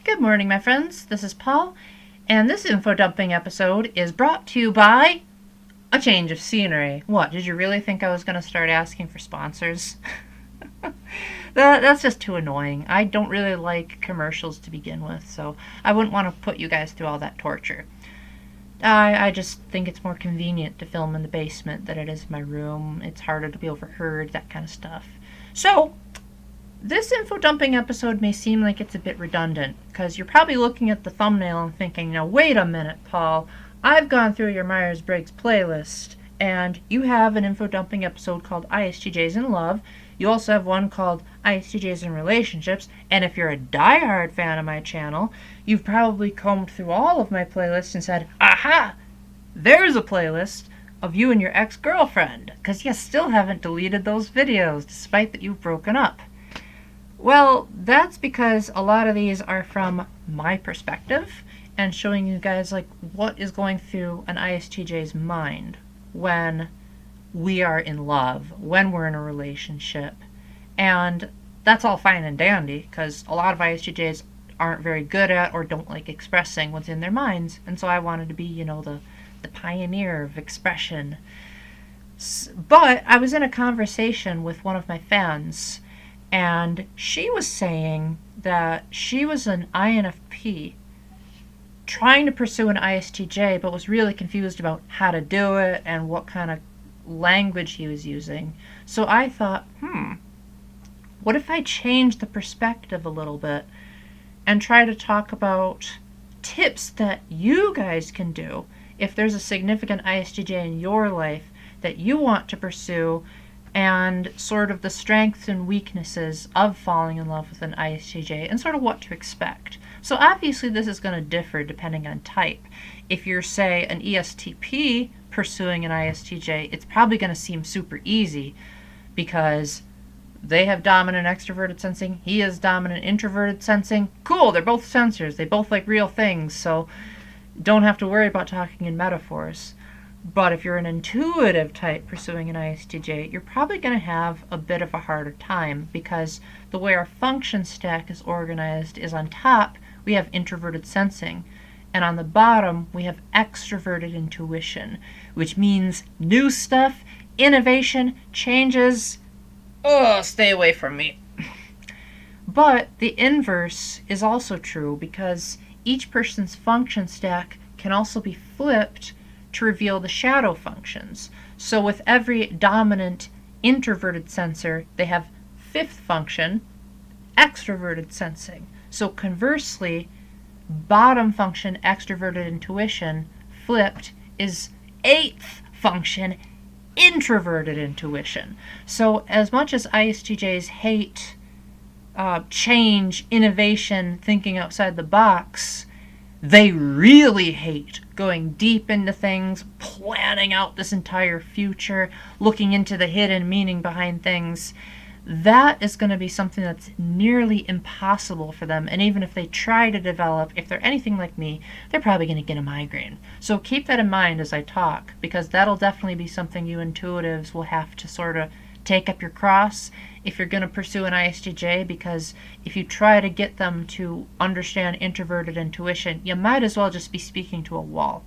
Good morning, my friends. This is Paul, and this info dumping episode is brought to you by a change of scenery. What, did you really think I was going to start asking for sponsors? That's just too annoying. I don't really like commercials to begin with, so I wouldn't want to put you guys through all that torture. I just think it's more convenient to film in the basement than it is in my room. It's harder to be overheard, that kind of stuff. So, this info dumping episode may seem like it's a bit redundant, because you're probably looking at the thumbnail and thinking, now wait a minute, Paul, I've gone through your Myers-Briggs playlist, and you have an info dumping episode called ISTJs in Love. You also have one called ISTJs in Relationships, and if you're a diehard fan of my channel, you've probably combed through all of my playlists and said, aha, there's a playlist of you and your ex-girlfriend, because you still haven't deleted those videos, despite that you've broken up. Well, that's because a lot of these are from my perspective and showing you guys like what is going through an ISTJ's mind when we are in love, when we're in a relationship. And that's all fine and dandy because a lot of ISTJs aren't very good at or don't like expressing what's in their minds. And so I wanted to be, the pioneer of expression. But I was in a conversation with one of my fans, and she was saying that she was an INFP trying to pursue an ISTJ, but was really confused about how to do it and what kind of language he was using. So I thought, what if I change the perspective a little bit and try to talk about tips that you guys can do if there's a significant ISTJ in your life that you want to pursue, and sort of the strengths and weaknesses of falling in love with an ISTJ and sort of what to expect. So obviously this is going to differ depending on type. If you're, say, an ESTP pursuing an ISTJ, it's probably going to seem super easy because they have dominant extroverted sensing, he has dominant introverted sensing. Cool, they're both sensors, they both like real things, so don't have to worry about talking in metaphors. But if you're an intuitive type pursuing an ISTJ, you're probably going to have a bit of a harder time because the way our function stack is organized is on top we have introverted sensing, and on the bottom we have extroverted intuition, which means new stuff, innovation, changes. Oh, stay away from me. But the inverse is also true because each person's function stack can also be flipped to reveal the shadow functions. So with every dominant introverted sensor, they have fifth function, extroverted sensing. So conversely, bottom function, extroverted intuition, flipped is eighth function, introverted intuition. So as much as ISTJs hate change, innovation, thinking outside the box, they really hate going deep into things, planning out this entire future, looking into the hidden meaning behind things. That is going to be something that's nearly impossible for them. And even if they try to develop, if they're anything like me, they're probably going to get a migraine. So keep that in mind as I talk, because that'll definitely be something you intuitives will have to sort of take up your cross if you're going to pursue an ISTJ, because if you try to get them to understand introverted intuition, you might as well just be speaking to a wall.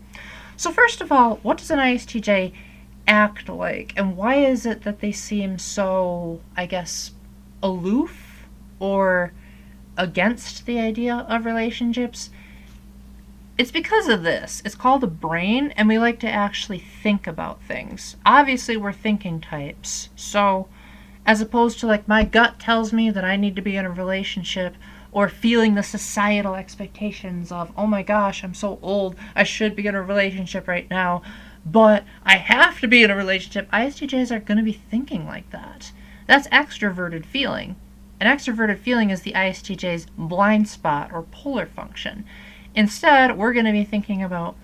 So first of all, what does an ISTJ act like, and why is it that they seem so, I guess, aloof or against the idea of relationships? It's because of this. It's called the brain, and we like to actually think about things. Obviously, we're thinking types, so as opposed to like my gut tells me that I need to be in a relationship, or feeling the societal expectations of, oh my gosh, I'm so old, I should be in a relationship right now, but I have to be in a relationship. ISTJs are going to be thinking like that. That's extroverted feeling. An extroverted feeling is the ISTJ's blind spot or polar function. Instead, we're going to be thinking about,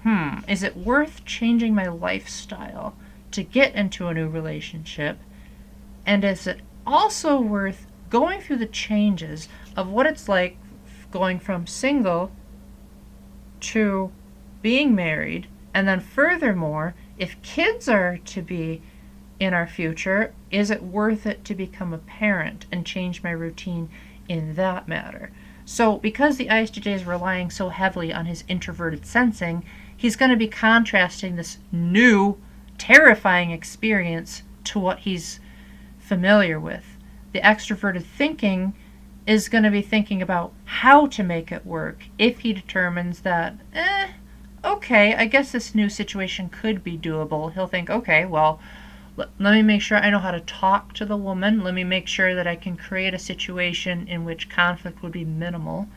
is it worth changing my lifestyle to get into a new relationship? And is it also worth going through the changes of what it's like going from single to being married? And then furthermore, if kids are to be in our future, is it worth it to become a parent and change my routine in that matter? So because the ISTJ is relying so heavily on his introverted sensing, he's going to be contrasting this new, terrifying experience to what he's familiar with. The extroverted thinking is going to be thinking about how to make it work if he determines that, okay, I guess this new situation could be doable. He'll think, okay, well, let me make sure I know how to talk to the woman. Let me make sure that I can create a situation in which conflict would be minimal.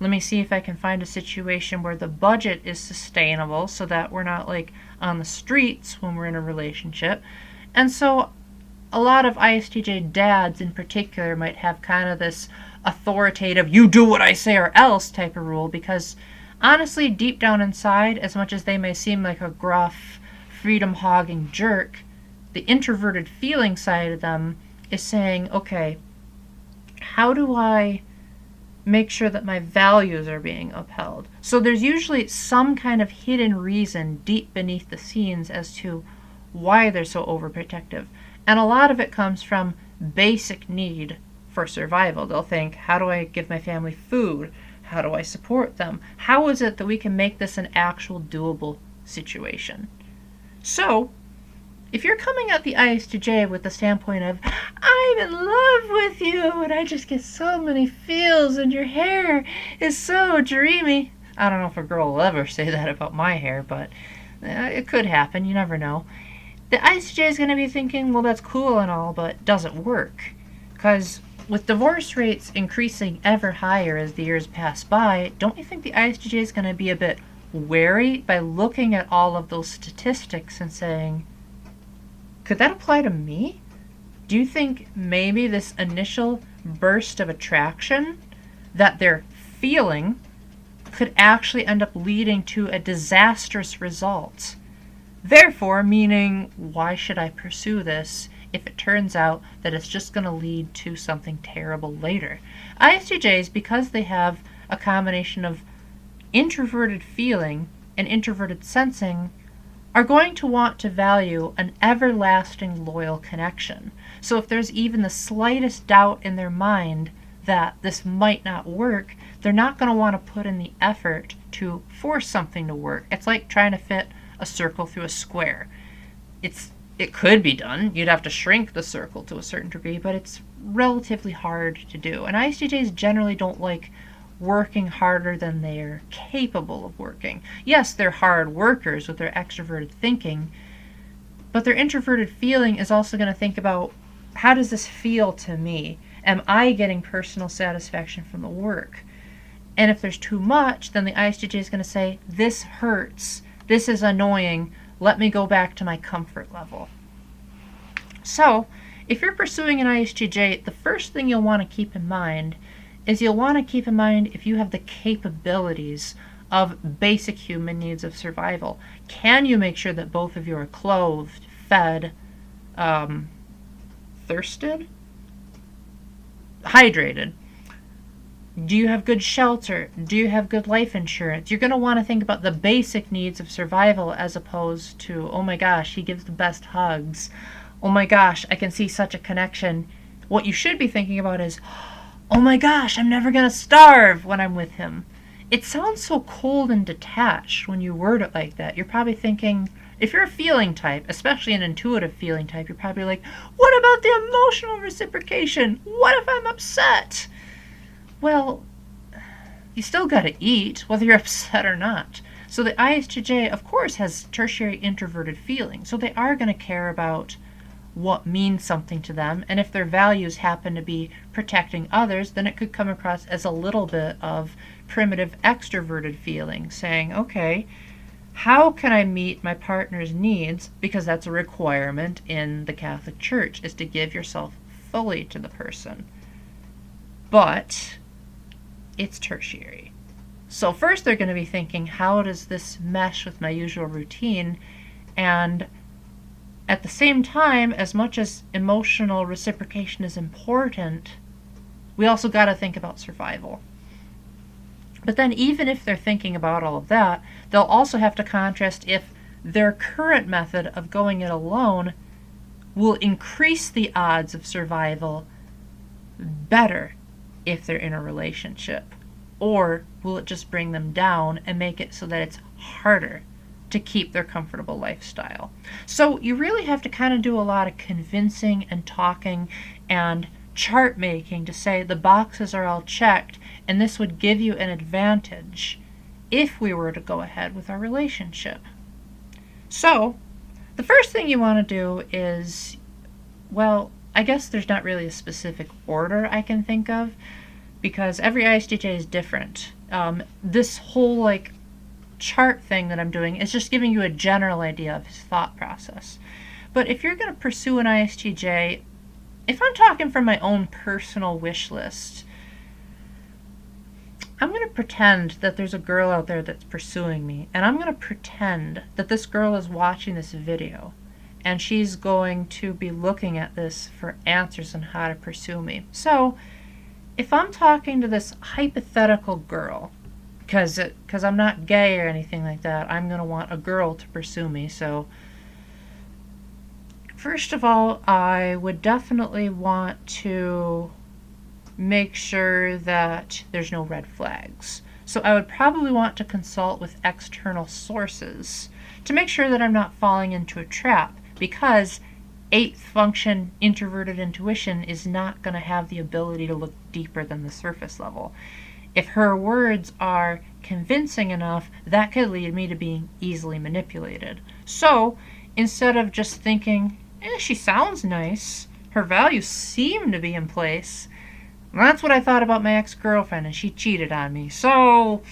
Let me see if I can find a situation where the budget is sustainable so that we're not like on the streets when we're in a relationship. And so a lot of ISTJ dads in particular might have kind of this authoritative, you do what I say or else type of rule, because honestly, deep down inside, as much as they may seem like a gruff, freedom-hogging jerk, the introverted feeling side of them is saying, okay, how do I make sure that my values are being upheld? So there's usually some kind of hidden reason deep beneath the scenes as to why they're so overprotective. And a lot of it comes from basic need for survival. They'll think, how do I give my family food? How do I support them? How is it that we can make this an actual doable situation? So, if you're coming at the ISTJ with the standpoint of, I'm in love with you, and I just get so many feels, and your hair is so dreamy. I don't know if a girl will ever say that about my hair, but it could happen. You never know. The ISTJ is going to be thinking, well, that's cool and all, but does it work? Because with divorce rates increasing ever higher as the years pass by, don't you think the ISTJ is going to be a bit wary by looking at all of those statistics and saying, could that apply to me? Do you think maybe this initial burst of attraction that they're feeling could actually end up leading to a disastrous result? Therefore, meaning, why should I pursue this if it turns out that it's just going to lead to something terrible later? ISTJs, because they have a combination of introverted feeling and introverted sensing, are going to want to value an everlasting loyal connection. So if there's even the slightest doubt in their mind that this might not work, they're not going to want to put in the effort to force something to work. It's like trying to fit a circle through a square. It could be done. You'd have to shrink the circle to a certain degree, but it's relatively hard to do. And ISTJs generally don't like working harder than they're capable of working. Yes, they're hard workers with their extroverted thinking, but their introverted feeling is also going to think about, how does this feel to me? Am I getting personal satisfaction from the work? And if there's too much, then the ISTJ is going to say, this hurts, this is annoying, let me go back to my comfort level. So, if you're pursuing an ISTJ, the first thing you'll want to keep in mind is you'll want to keep in mind if you have the capabilities of basic human needs of survival. Can you make sure that both of you are clothed, fed, thirsted, hydrated? Do you have good shelter? Do you have good life insurance? You're going to want to think about the basic needs of survival as opposed to, oh my gosh, he gives the best hugs. Oh my gosh, I can see such a connection. What you should be thinking about is, oh my gosh, I'm never going to starve when I'm with him. It sounds so cold and detached when you word it like that. You're probably thinking, if you're a feeling type, especially an intuitive feeling type, you're probably like, what about the emotional reciprocation? What if I'm upset? Well, you still got to eat, whether you're upset or not. So the ISTJ, of course, has tertiary introverted feelings. So they are going to care about what means something to them. And if their values happen to be protecting others, then it could come across as a little bit of primitive extroverted feeling, saying, okay, how can I meet my partner's needs? Because that's a requirement in the Catholic Church, is to give yourself fully to the person. But it's tertiary. So first they're going to be thinking, how does this mesh with my usual routine? And at the same time, as much as emotional reciprocation is important, we also got to think about survival. But then even if they're thinking about all of that, they'll also have to contrast if their current method of going it alone will increase the odds of survival better if they're in a relationship. or will it just bring them down and make it so that it's harder to keep their comfortable lifestyle? So you really have to kind of do a lot of convincing and talking and chart making to say the boxes are all checked, and this would give you an advantage if we were to go ahead with our relationship. So the first thing you want to do is, well, I guess there's not really a specific order I can think of because every ISTJ is different. This whole chart thing that I'm doing is just giving you a general idea of his thought process. But if you're going to pursue an ISTJ, if I'm talking from my own personal wish list, I'm going to pretend that there's a girl out there that's pursuing me, and I'm going to pretend that this girl is watching this video, and she's going to be looking at this for answers on how to pursue me. So, if I'm talking to this hypothetical girl, because I'm not gay or anything like that, I'm going to want a girl to pursue me. So, first of all, I would definitely want to make sure that there's no red flags. So I would probably want to consult with external sources to make sure that I'm not falling into a trap, because 8th function introverted intuition is not going to have the ability to look deeper than the surface level. If her words are convincing enough, that could lead me to being easily manipulated. So instead of just thinking, she sounds nice, her values seem to be in place, that's what I thought about my ex-girlfriend, and she cheated on me. So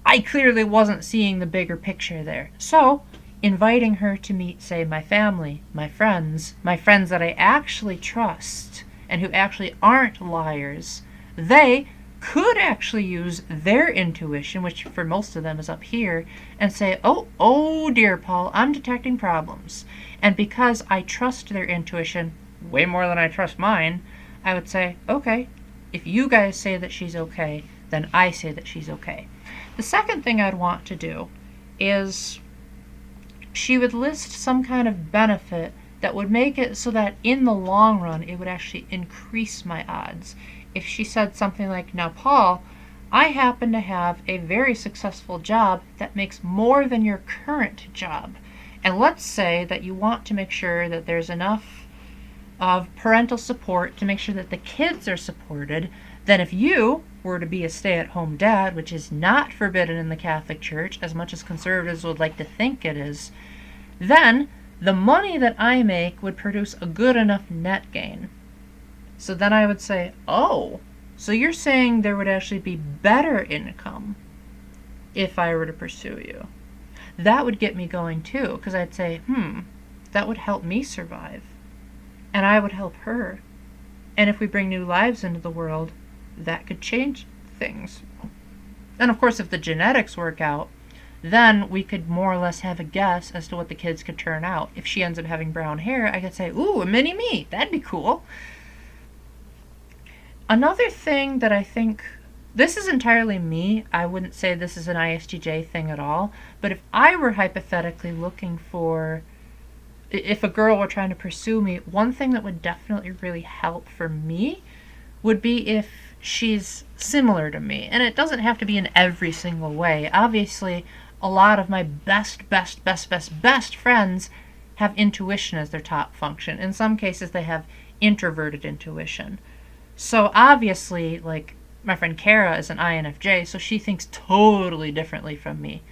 I clearly wasn't seeing the bigger picture there. So inviting her to meet, say, my family, my friends that I actually trust and who actually aren't liars, they could actually use their intuition, which for most of them is up here, and say, oh dear, Paul, I'm detecting problems. And because I trust their intuition way more than I trust mine, I would say, okay, if you guys say that she's okay, then I say that she's okay. The second thing I'd want to do is she would list some kind of benefit that would make it so that in the long run it would actually increase my odds. If she said something like, now Paul, I happen to have a very successful job that makes more than your current job. And let's say that you want to make sure that there's enough of parental support to make sure that the kids are supported, then if you were to be a stay-at-home dad, which is not forbidden in the Catholic Church, as much as conservatives would like to think it is, then the money that I make would produce a good enough net gain. So then I would say, oh, so you're saying there would actually be better income if I were to pursue you. That would get me going too, because I'd say, that would help me survive. And I would help her. And if we bring new lives into the world, that could change things. And of course, if the genetics work out, then we could more or less have a guess as to what the kids could turn out. If she ends up having brown hair, I could say, ooh, a mini me. That'd be cool. Another thing that I think, this is entirely me. I wouldn't say this is an ISTJ thing at all. But if I were hypothetically looking for, if a girl were trying to pursue me, one thing that would definitely really help for me would be if she's similar to me. And it doesn't have to be in every single way. Obviously, a lot of my best friends have intuition as their top function. In some cases, they have introverted intuition. So obviously, like, my friend Kara is an INFJ, so she thinks totally differently from me.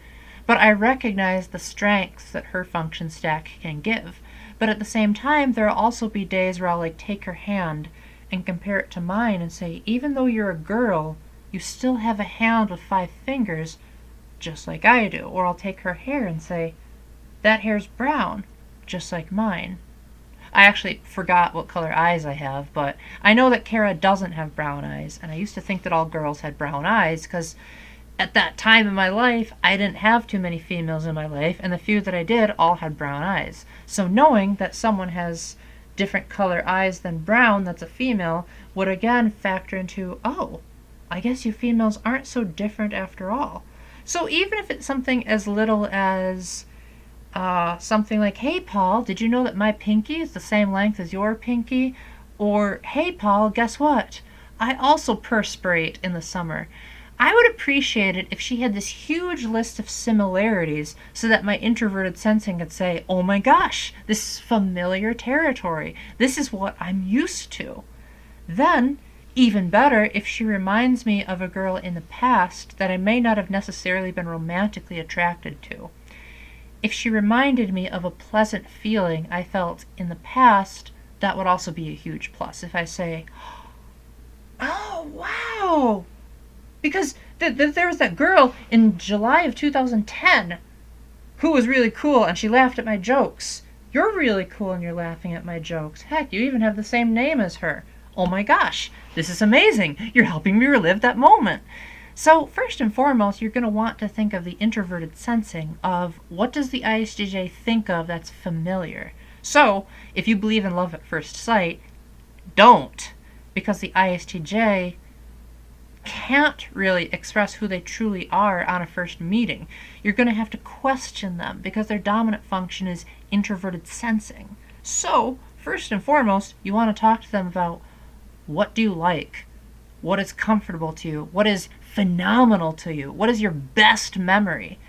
But I recognize the strengths that her function stack can give. But at the same time, there'll also be days where I'll take her hand and compare it to mine and say, even though you're a girl, you still have a hand with 5 fingers, just like I do. Or I'll take her hair and say, that hair's brown, just like mine. I actually forgot what color eyes I have, but I know that Kara doesn't have brown eyes, and I used to think that all girls had brown eyes, because at that time in my life, I didn't have too many females in my life, and the few that I did all had brown eyes. So knowing that someone has different color eyes than brown that's a female would again factor into, oh, I guess you females aren't so different after all. So even if it's something as little as something like, hey Paul, did you know that my pinky is the same length as your pinky? Or, hey Paul, guess what? I also perspirate in the summer. I would appreciate it if she had this huge list of similarities so that my introverted sensing could say, oh my gosh, this is familiar territory. This is what I'm used to. Then, even better, if she reminds me of a girl in the past that I may not have necessarily been romantically attracted to. If she reminded me of a pleasant feeling I felt in the past, that would also be a huge plus. If I say, oh, wow, because there was that girl in July of 2010 who was really cool and she laughed at my jokes. You're really cool and you're laughing at my jokes. Heck, you even have the same name as her. Oh my gosh, this is amazing. You're helping me relive that moment. So first and foremost, you're going to want to think of the introverted sensing of what does the ISTJ think of that's familiar. So if you believe in love at first sight, don't, because the ISTJ can't really express who they truly are on a first meeting. You're going to have to question them because their dominant function is introverted sensing. So first and foremost, you want to talk to them about what do you like? What is comfortable to you? What is phenomenal to you? What is your best memory?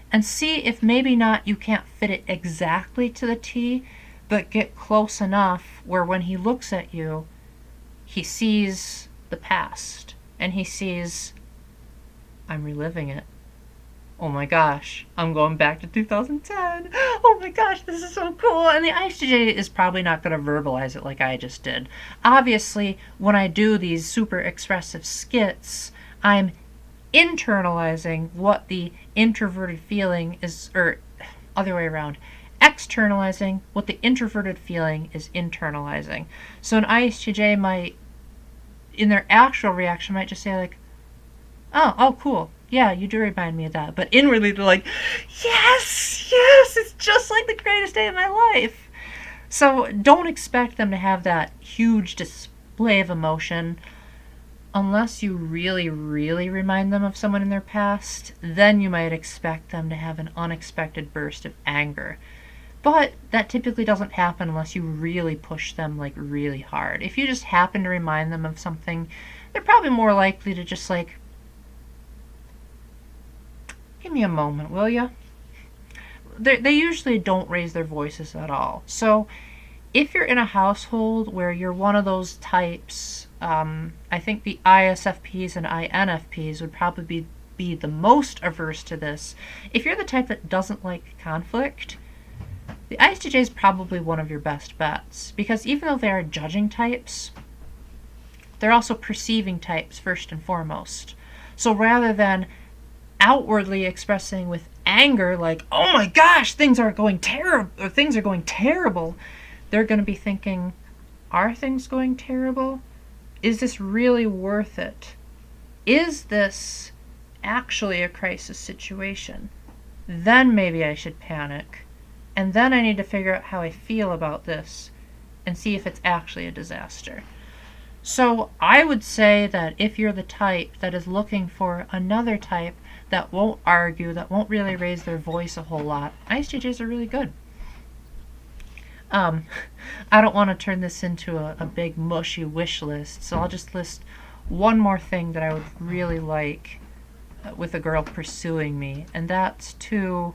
And see if maybe not you can't fit it exactly to the T, but get close enough where when he looks at you, he sees the past and he sees, I'm reliving it. Oh my gosh, I'm going back to 2010. Oh my gosh, this is so cool. And the ISTJ is probably not going to verbalize it like I just did. Obviously, when I do these super expressive skits, I'm internalizing what the introverted feeling is, or other way around, externalizing what the introverted feeling is internalizing. So an ISTJ might, in their actual reaction, might just say like, oh, cool. Yeah, you do remind me of that. But inwardly, they're like, yes, it's just like the greatest day of my life. So don't expect them to have that huge display of emotion unless you really, really remind them of someone in their past. Then you might expect them to have an unexpected burst of anger. But that typically doesn't happen unless you really push them like really hard. If you just happen to remind them of something, they're probably more likely to just like, give me a moment, will ya? They usually don't raise their voices at all. So if you're in a household where you're one of those types, I think the ISFPs and INFPs would probably be the most averse to this. If you're the type that doesn't like conflict, the ISTJ is probably one of your best bets, because even though they are judging types, they're also perceiving types first and foremost. So rather than outwardly expressing with anger like, oh my gosh, things are going terrible, they're going to be thinking, are things going terrible? Is this really worth it? Is this actually a crisis situation? Then maybe I should panic. And then I need to figure out how I feel about this and see if it's actually a disaster. So I would say that if you're the type that is looking for another type that won't argue, that won't really raise their voice a whole lot, ISTJs are really good. I don't want to turn this into a big mushy wish list, so I'll just list one more thing that I would really like with a girl pursuing me, and that's to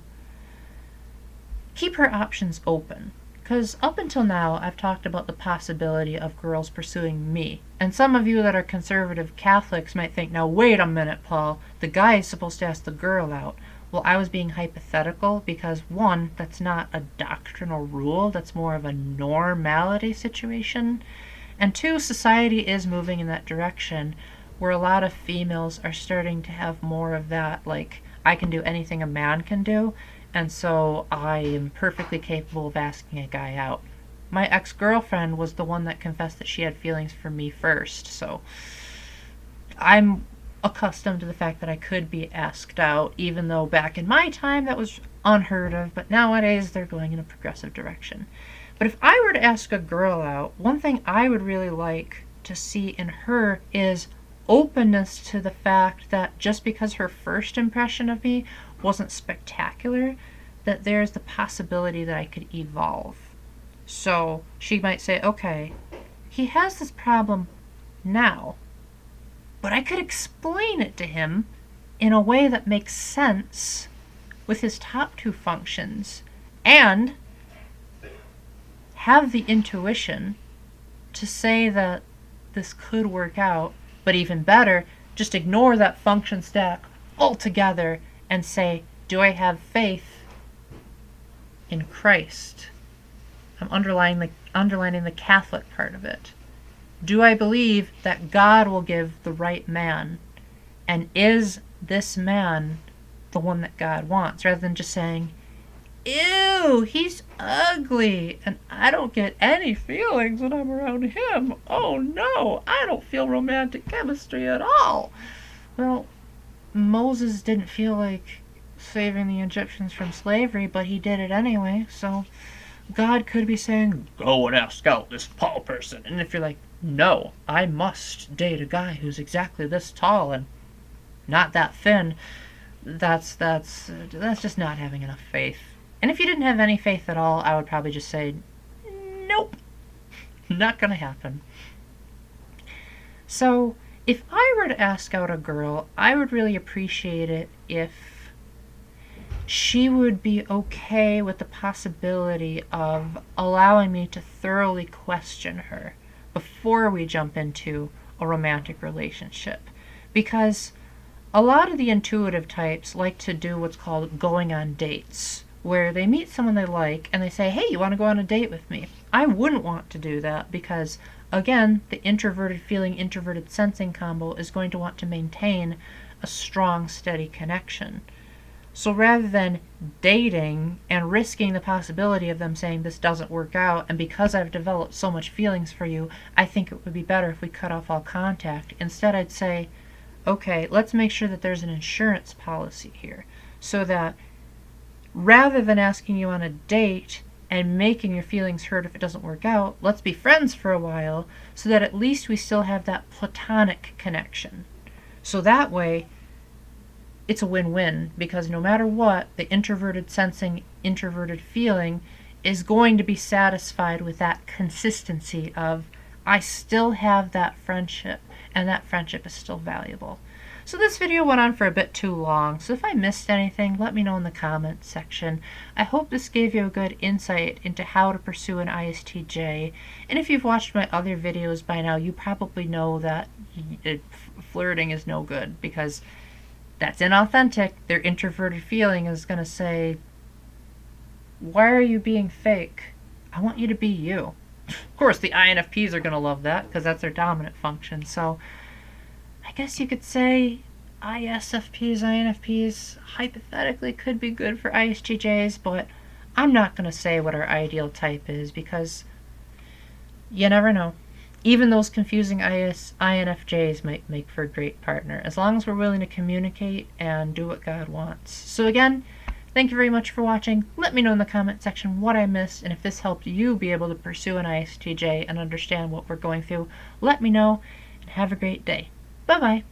keep her options open. Because up until now, I've talked about the possibility of girls pursuing me. And some of you that are conservative Catholics might think, now wait a minute, Paul, the guy is supposed to ask the girl out. Well, I was being hypothetical because, one, that's not a doctrinal rule, that's more of a normality situation. And two, society is moving in that direction where a lot of females are starting to have more of that, like, I can do anything a man can do. And so I am perfectly capable of asking a guy out. My ex-girlfriend was the one that confessed that she had feelings for me first. So I'm accustomed to the fact that I could be asked out, even though back in my time that was unheard of. But nowadays they're going in a progressive direction. But if I were to ask a girl out, one thing I would really like to see in her is openness to the fact that just because her first impression of me wasn't spectacular, that there's the possibility that I could evolve. So she might say, okay, he has this problem now, but I could explain it to him in a way that makes sense with his top two functions and have the intuition to say that this could work out, but even better, just ignore that function stack altogether and say, do I have faith in Christ? I'm underlining the Catholic part of it. Do I believe that God will give the right man? And is this man the one that God wants? Rather than just saying, ew, he's ugly, and I don't get any feelings when I'm around him. Oh no, I don't feel romantic chemistry at all. Well, Moses didn't feel like saving the Egyptians from slavery, but he did it anyway, so God could be saying, go and ask out this Paul person. And if you're like, no, I must date a guy who's exactly this tall and not that thin, that's just not having enough faith. And if you didn't have any faith at all, I would probably just say, nope, not gonna happen. So if I were to ask out a girl, I would really appreciate it if she would be okay with the possibility of allowing me to thoroughly question her before we jump into a romantic relationship. Because a lot of the intuitive types like to do what's called going on dates, where they meet someone they like and they say, hey, you want to go on a date with me? I wouldn't want to do that because, again, the introverted feeling, introverted sensing combo is going to want to maintain a strong, steady connection. So rather than dating and risking the possibility of them saying this doesn't work out, and because I've developed so much feelings for you, I think it would be better if we cut off all contact. Instead, I'd say, okay, let's make sure that there's an insurance policy here so that rather than asking you on a date and making your feelings hurt if it doesn't work out, let's be friends for a while so that at least we still have that platonic connection. So that way, it's a win-win, because no matter what, the introverted sensing, introverted feeling is going to be satisfied with that consistency of, I still have that friendship, and that friendship is still valuable. So this video went on for a bit too long, so if I missed anything, let me know in the comments section. I hope this gave you a good insight into how to pursue an ISTJ, and if you've watched my other videos by now, you probably know that flirting is no good, because that's inauthentic. Their introverted feeling is going to say, why are you being fake? I want you to be you. Of course, the INFPs are going to love that because that's their dominant function. So I guess you could say ISFPs, INFPs hypothetically could be good for ISTJs, but I'm not going to say what our ideal type is because you never know. Even those confusing INFJs might make for a great partner, as long as we're willing to communicate and do what God wants. So again, thank you very much for watching. Let me know in the comment section what I missed, and if this helped you be able to pursue an ISTJ and understand what we're going through, let me know, and have a great day. Bye-bye.